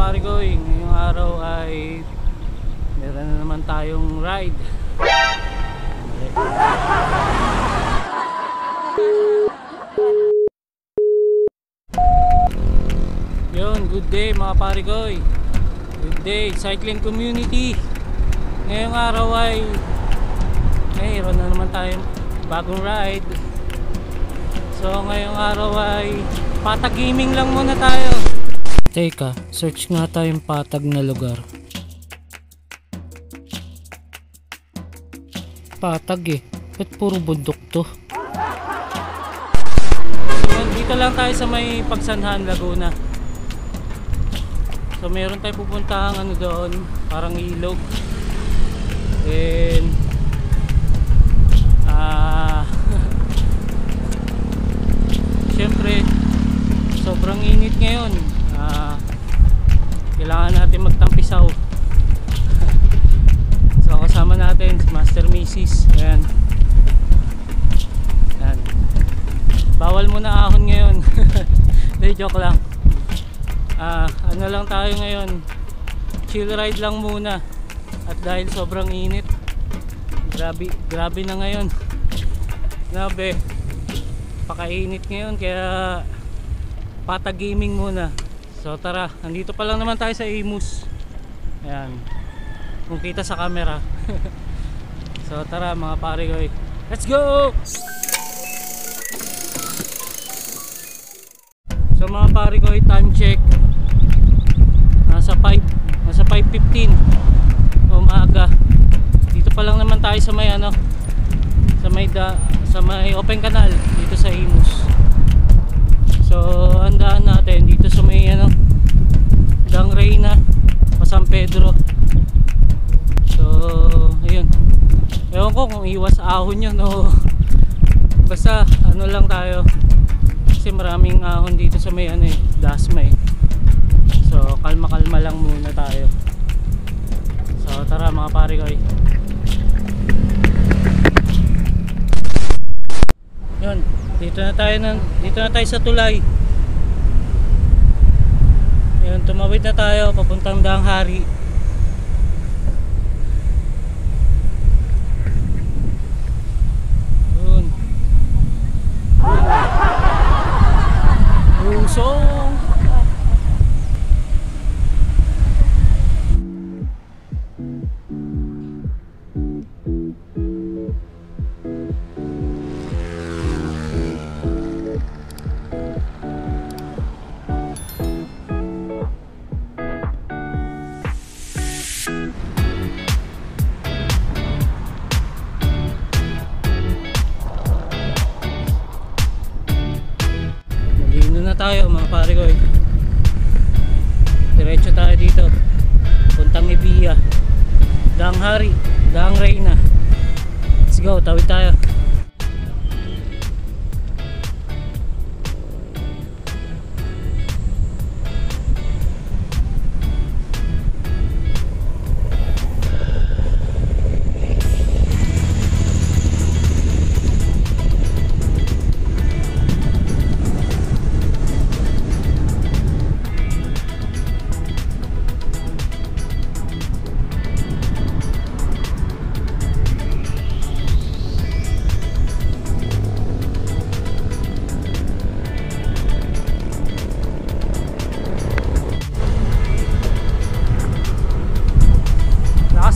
pare ko, ngayong araw ay meron na naman tayong ride. Yun, good day mga pare ko. Good day, cycling community. Ngayong araw ay mayroon na naman tayong bagong ride. So ngayong araw ay Patag gaming lang muna tayo. Teka, search nga tayong Patag na lugar. Patag eh, ba't puro bundok to? So, dito lang tayo sa may Pagsanhan, Laguna. So meron tayong pupuntahang ano doon, parang ilog. And syempre sobrang init ngayon. Kailangan natin magtampisaw. So kasama natin si Master Mrs. Ayan. Ayan. Bawal muna ahon ngayon. Hindi, joke lang. Ano lang tayo ngayon, chill ride lang muna. At dahil sobrang init, grabe na ngayon. Grabe, pakainit ngayon, kaya Patag gaming muna. So tara, nandito pa lang naman tayo sa Imus. Ayan, kung kita sa camera. So tara mga pare ko, let's go! So mga pare ko, time check, nasa 5:15 umaga. Dito pa lang naman tayo sa may ano, sa may open canal dito sa Imus. So andaan natin dito sa may ano, Dang Reyna pa San Pedro. So ayun, ewan ko kung iwas ahon yun o basta ano lang tayo, kasi maraming ahon dito sa may ano eh, Dasma eh. So kalma lang muna tayo. So tara mga pare ko. Yun, dito na tayo sa tulay. Yun, tumawid na tayo papuntang Danghari. Yun. Usong. Tayo mga pare ko, diretso tayo dito puntang Ibiya, Danghari, Dang Reyna. Let's go, tawid tayo.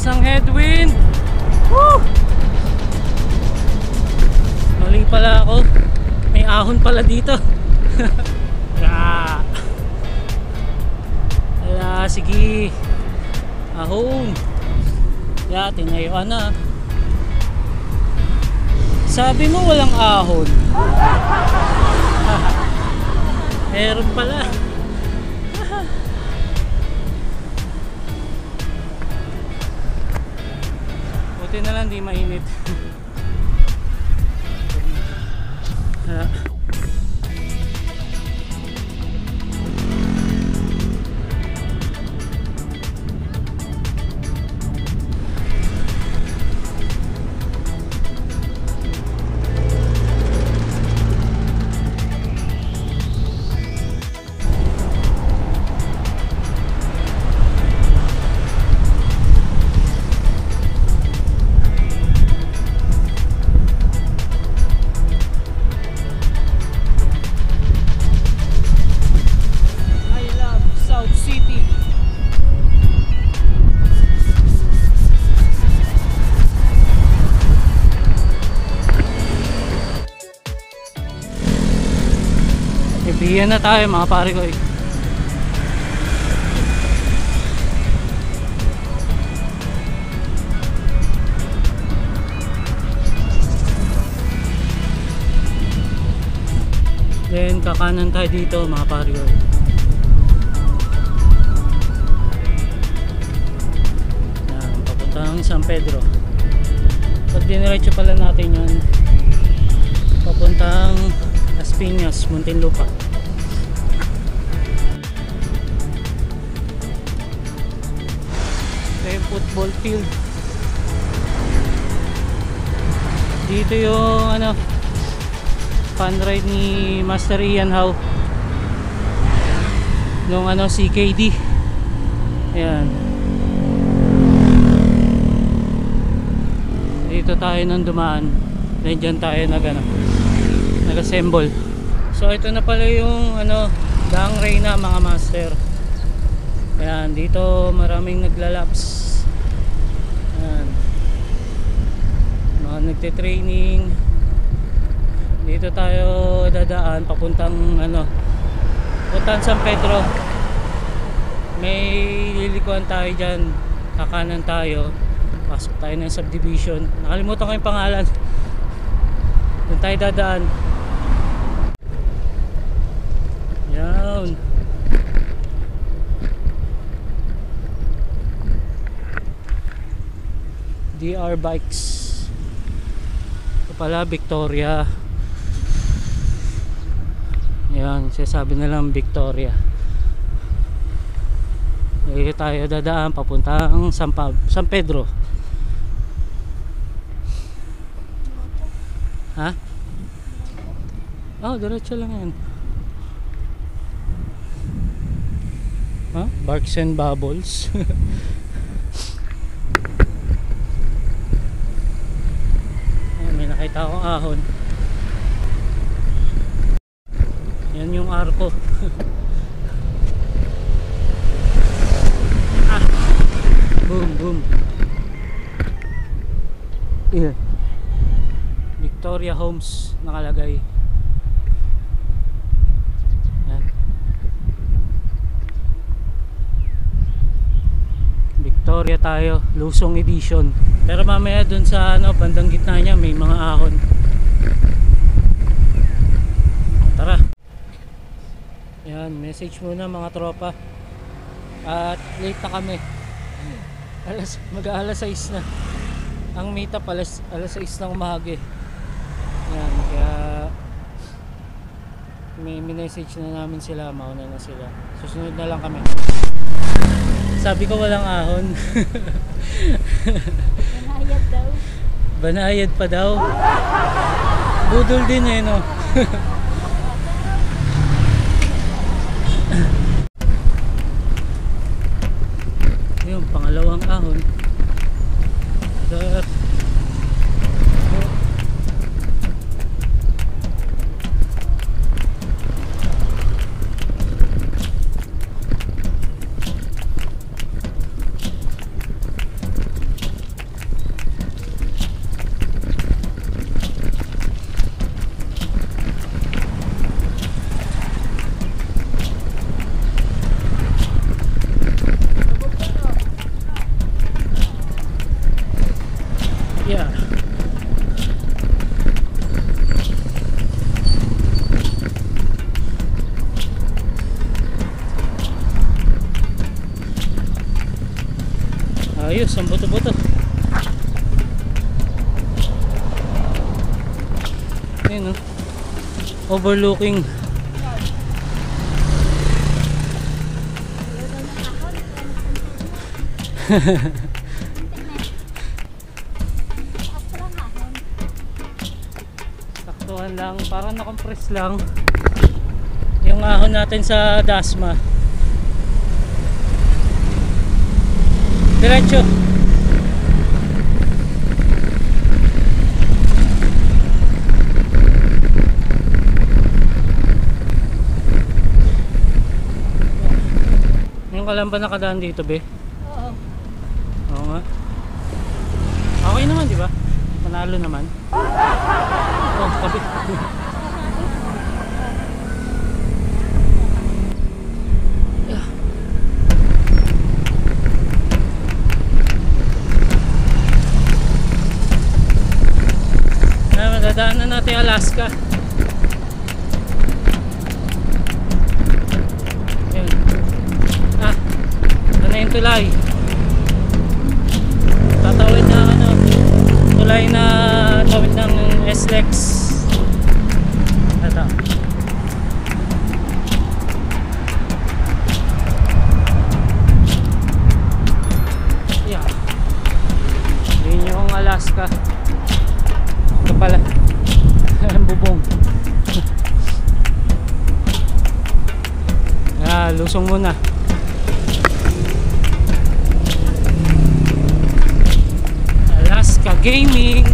Ang headwind. Woo! Mali pala ako, may ahon pala dito. Ala, sige, ahon. Ya, tinayuan na. Sabi mo walang ahon. Meron pala. Buti na lang di mainit. Ayan na tayo mga pare ko. Then kakanan tayo dito mga pare ko. Yan, papuntang San Pedro. Pag diniretso pala natin yun, papuntang Las Piñas, Muntinlupa. Ito yung football field. Dito yung ano, fan ride ni Master Ian Howe nung ano CKD. Ayan, dito tayo nang dumaan, then dyan tayo nag-assemble. So ito na pala yung ano, Daang Reyna mga master. Ayan, dito maraming naglalaps. Ayan, mga nagte-training. Dito tayo dadaan papuntang ano, papuntang San Pedro. May lilikuan tayo dyan, kakanan tayo, pasok tayo ng subdivision. Nakalimutan ko yung pangalan. Doon tayo dadaan. Yan. DR Bikes. Ito pala Victoria. Yan, sinasabi nilang Victoria. Dito tayo dadaan papuntang San Pedro. Ha? Oh, diretso lang yan. Ha? Barks and Bubbles. May nakita akong ahon. Yan yung arko. Ah. Boom, boom. Yeah. Victoria Homes nakalagay. Yan. Victoria tayo, Lusong Edition. Pero mamaya dun sa ano, bandang gitna niya may mga ahon. Tara. Yan, message muna mga tropa. At late na kami. Mag-aalas 6 na. Ang meet up alas 6 ng umaga. Yan, kaya may message na namin sila, mauna na sila. Susunod na lang kami. Sabi ko walang ahon. Banayad daw. Banayad pa daw. Budol din eh no. Yung pangalawang ahon. Yeah. Ayos, ang buto-buto. Ayun, no? Overlooking. Saktuhan lang, parang na-compress lang yung ahon natin sa Dasma. Diretso. Yung ka lang ba nakadaan dito, be? Oo. Oo nga. Okay naman, di ba? Panalo naman. Oh, kapit. Alaska. Ayan. Ito na yung tulay. Tatawid na tulay na tawid ng SLEX. Ito. Yeah. Yun yung Alaska. Ito pala. Bubong. Lusong muna. Alaska Gaming.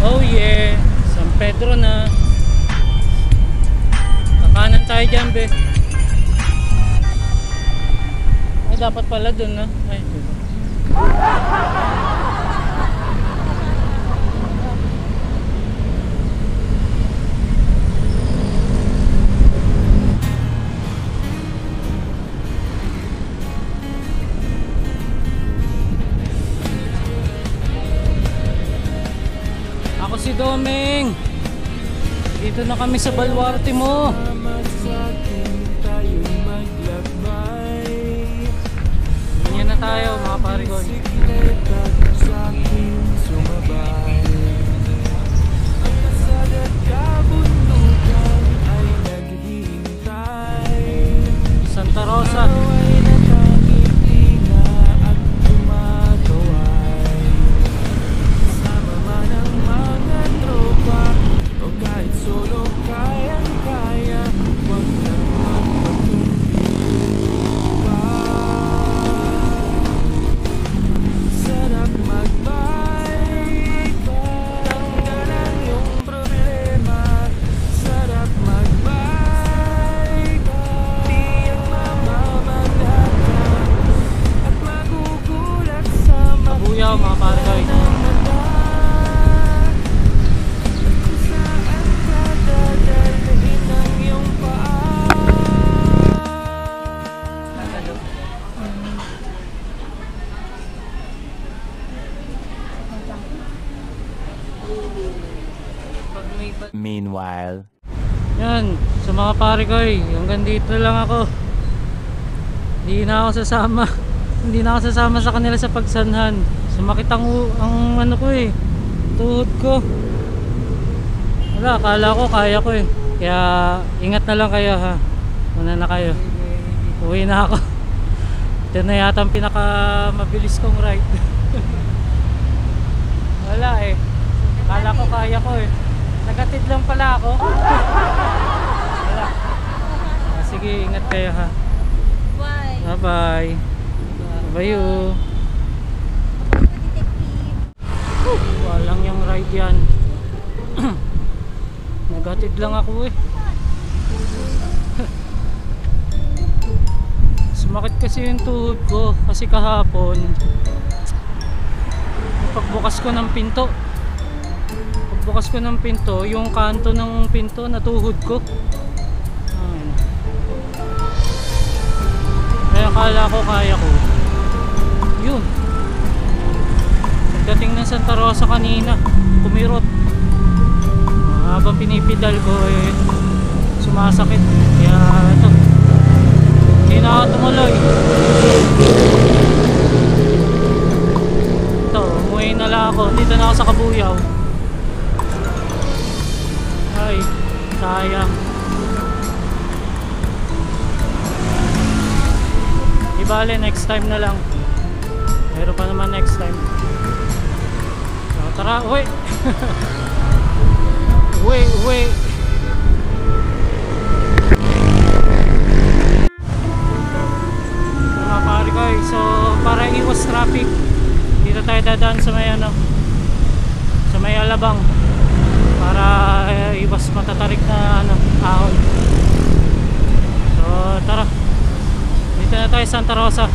Oh yeah, San Pedro na. Kakanan tayo dyan, be. Ay, dapat pala dun, na. Ay, diba? Ako si Domeng. Dito na kami sa Baluarte mo. Ganyan na tayo mga parigon. Santa Rosa. Kabuyaw mga parigoy. Meanwhile, Yan, sa mga parigoy, hanggang dito lang ako. Hindi na ako sasama. Hindi na ako sasama sa kanila sa pagsanhan. Sumakit ang ano ko eh, tuhod ko. Wala, akala ko kaya ko eh. Kaya ingat na lang kayo ha. Muna na kayo. Uwi na ako. Ito na yata ang pinaka mabilis kong ride. Wala eh. Akala ko kaya ko eh. Nagatid lang pala ako. Wala. Sige, ingat kayo ha. Bye. Bye bye. Bye you. Walang yung ride yan. Nagatid lang ako eh. Sumakit kasi yung tuhod ko kasi kahapon pagbukas ko ng pinto, yung kanto ng pinto natuhod ko. Ayun. Kaya akala ko kaya ko. Yun, pagdating ng Santa Rosa kanina kumirot. Habang pinipidal ko eh sumasakit. Kaya ito, hindi na ako tumuloy. Ito, umuwi na lang ako. Dito na ako sa Kabuyaw. Ay, sayang. Di bale, next time na lang. Meron pa naman next time. So, tara, uwi. Uwi. Mga pare ko, so para iwas traffic, dito tayo dadaan sa may sa may Alabang para iwas matatarik na ahon. So tara. Dito na tayo Santa Rosa.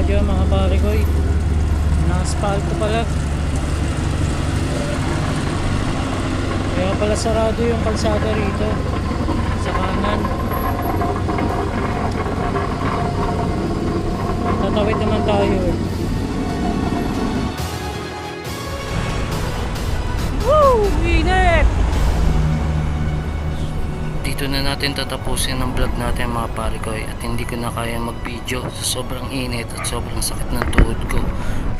Mga pare ko, na-asfalto pala. Kaya pala sarado yung kalsada rito sa kanan. Tatawid naman tayo eh. Woo! Init! Dito na natin tatapusin ang vlog natin mga pare ko at hindi ko na kaya mag-video sa sobrang init at sobrang sakit ng tuhod ko.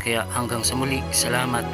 Kaya hanggang sa muli, salamat.